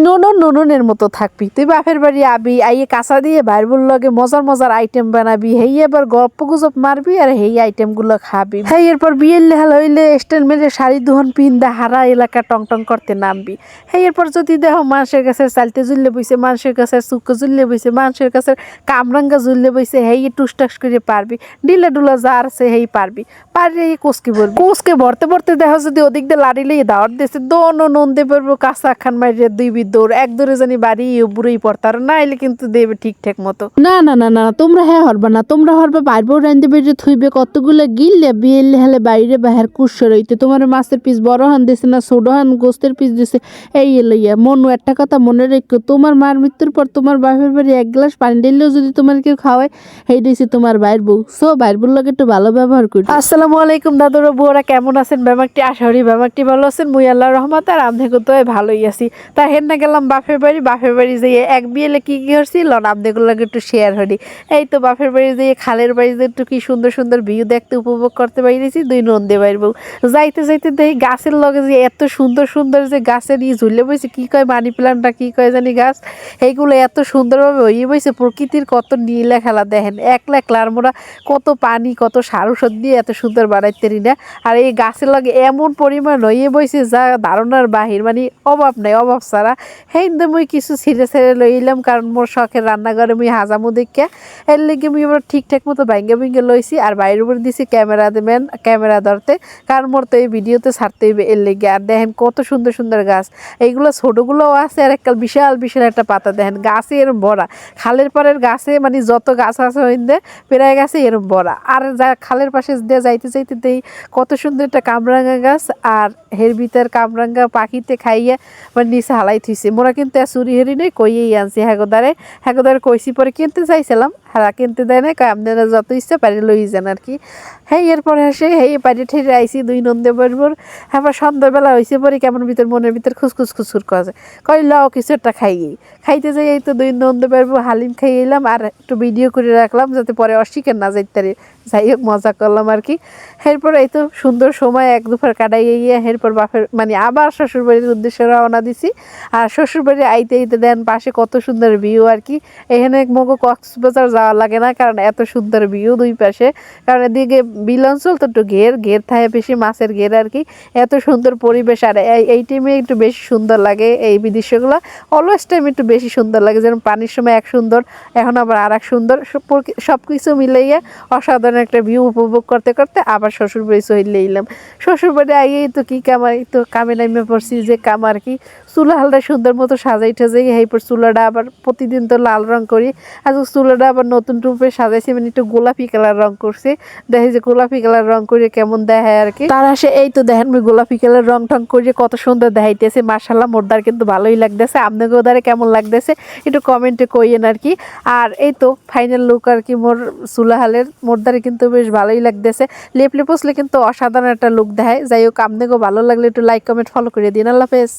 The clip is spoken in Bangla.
নুনের মতো থাকবি। তুই বাপের বাড়ি আবি, আইয়ে কাঁচা দিয়ে বাইরবুর লগে মজার মজার আইটেম বানাবি, হেই এবার গল্প গুজব মারবি আর হেই আইটেম গুলো খাবি। হেই এরপর বিয়ের লেহাল হইলে স্টাইল মেরে শাড়ি দুহন পিন্দা হারা এলাকা টং টং করতে নামবি। হেই এরপর যদি দেখো মানুষের কাছে চালতে জুললে বইছে, মানুষের কাছে চুক্ক জুললে বইছে, মানুষের কাছে কামরাঙ্গা জুললে বইছে, হেই টুসটাস করে পারবি। ডিলা ডুলা যা আছে হেই পারবি। পারলে এই কোসকে বলবি, কোসকে ভরতে ভরতে দেখো যদি ওদিক দিয়ে লাড়িলেই দাওয়ার দিয়েছে দোনো নন্দে পারবো কাঁচা খান মারিয়ে দুই দৌড় এক দৌড়ে জানি বাড়ি বুড়োই পড়তার না এলে কিন্তু দেবে ঠিকঠাক মতো। না না না না তোমরা হ্যাঁ হরবা না, তোমরা হরবা বাইরবো রান্ধে বেড়ে থইবে কতগুলো গিললে বিয়েলে হেলে বাইরে বাহার কুসর হইতে তোমার মাছের পিস বড় হান দিছে না ছোট হান গোস্তের পিস দিছে এই লইয়া। মনু একটা কথা মনে রেখো, তোমার মার মৃত্যুর পর তোমার বাপের বাড়ি এক গ্লাস পানি দিলেও যদি তোমার কেউ খাওয়ায় এই দিয়েছে তোমার বাইর বউ। সো বাইর বউর লগে একটু ভালো ব্যবহার করি। আসসালামু আলাইকুম দাদুরা বুয়ারা, কেমন আছেন? ব্যামাকটি আশা করি ব্যামাকটি ভালো আছেন। মুই আল্লাহর রহমত আর আমনে তো ভালোই আছি। তা হেন না গেলাম বাপের বাড়ি যেয়ে এক বিয়েলে কি কি হচ্ছিল আমদেগুলো লাগে একটু শেয়ার করি। এই তো বাপের বাড়ি যেয়ে খালের বাড়িতে একটু কি সুন্দর সুন্দর ভিউ দেখতে উপভোগ করতে পারিছি দুই নন্দে বাইরবো। যাইতে যাইতে দেখি গাছের লগে যে এত সুন্দর সুন্দর যে গাছের ঝুলে বইছে, কি কয় মানি প্লান্টটা কি কয় জানি গাছ, এইগুলো এত সুন্দরভাবে হইয়ে বইছে। প্রকৃতির কত নীলা খেলা দেখেন, একলা একলার মোরা কত পানি কত সার ওষুধ দিয়ে এত সুন্দর বানাইতেরি না। আর এই গাছের লাগে এমন পরিমাণ হইয়ে বইছে যা ধারণার বাহির, মানে অভাব নাই অভাব ছাড়া। হেন মুই কিছু ছেড়ে লইলাম কারণ মোর শখের রান্নাঘরে মুই হাজামু দেখে এর লেগে মুই আবার ঠিকঠাক মতো ভেঙে লইছি। আর বাইরের উপর দিছি ক্যামেরা ধরতে, কারণ মোর তো এই ভিডিওতে ছাড়তে হইবে এর লেগে। আর দেখেন কত সুন্দর সুন্দর গাছ, এইগুলো ছোটগুলোও আছে আর একটা বিশাল বিশাল একটা পাতা দেখেন গাছে এরম ভরা। খালের পাড়ের গাছে মানে যত গাছ আছে হইন্দে প্রায় গাছে এরম ভরা। আর যা খালের পাশে দিয়ে যাইতে যাইতে দেই কত সুন্দর একটা কামরাঙ্গা গাছ, আর হের ভিতর কামরাঙ্গা পাখিতে খাইয়া মানে নিচে হালাই থুইছে। মোরা কিন্তু চুরি হেরি নেই কইয়েই আনছি হ্যাগোদারে কইছি পরে কিনতে চাইছিলাম, হ্যাঁ কিনতে দেয় না, আপনারা যত ইচ্ছা পারি লই যান আর কি। হ্যাঁ এরপরে আসে হেই পাড়ি ঠেরে আইসি দুই নন্দে বরবর। হ্যাঁ সন্ধ্যাবেলা হয়েছে পরে কেমন মনের ভিতর খুসখুস করে কই লাও কিছু একটা খাইতে যাই। এই তো দুই নন্দে বরবর হালিম খাইয়ে এলাম আর একটু ভিডিও করে রাখলাম যাতে পরে অস্বীকার না যাইতে পারে। যাই হোক মজা করলাম আর কি। এরপর এই তো সুন্দর সময় এক দুপুর কাটাইয়ে গিয়ে এরপর বাপের মানে আবার শ্বশুরবাড়ির উদ্দেশ্যে রওনা দিছি। আর শ্বশুরবাড়ি আইতে দেন পাশে কত সুন্দর ভিউ আর কি। এখানে মগো কক্সবাজার যাওয়া লাগে না কারণ এত সুন্দর ভিউ দুই পাশে, কারণ এদিকে বিল অঞ্চল তো একটু ঘের থাকে বেশি মাছের ঘের আর কি। এত সুন্দর পরিবেশ আর এই টাইমে একটু বেশি সুন্দর লাগে এই দৃশ্যগুলো। অলওয়েজ টাইম একটু বেশি সুন্দর লাগে, যেমন পানির সময় এক সুন্দর, এখন আবার আর এক সুন্দর, সব কিছু মিলাইয়া অসাধারণ একটা ভিউ উপভোগ করতে করতে আবার শ্বশুরবাড়ি চলে এলাম। শ্বশুরবাড়ি আইয়েই তো কি কামাই তো কামে নামে পড়ছি যে কাম আর কি। চুলা হালটা সুন্দর মতো সাজাই ঠাজাই এরপর চুলাটা আবার প্রতিদিন তো লাল রং করি, আজ চুলাটা আবার নতুন রূপে সাজাইছি, মানে একটু গোলাপি কালার রং করছি। দেখি যে গোলাপি কালার রং করে কেমন দেখায় আর কি। তার আসে এই তো দেখেন গোলাপি কালার রং টং করে কত সুন্দর দেখাইতেছে। মাশাআল্লাহ মোরদার কিন্তু ভালোই লাগতেছে। আপনাকে ওদারে কেমন লাগতেছে একটু কমেন্টে কইয়েন আর কি। আর এই তো ফাইনাল লুক আর কি মোর চুলাহালের। মোরদারে কিন্তু বেশ ভালোই লাগতেছে, লেপলে পচলে কিন্তু অসাধারণ একটা লুক দেখায়। যাই হোক আপনাকেও ভালো লাগলে একটু লাইক কমেন্ট ফলো করে দিন। আল্লাহ হাফেজ।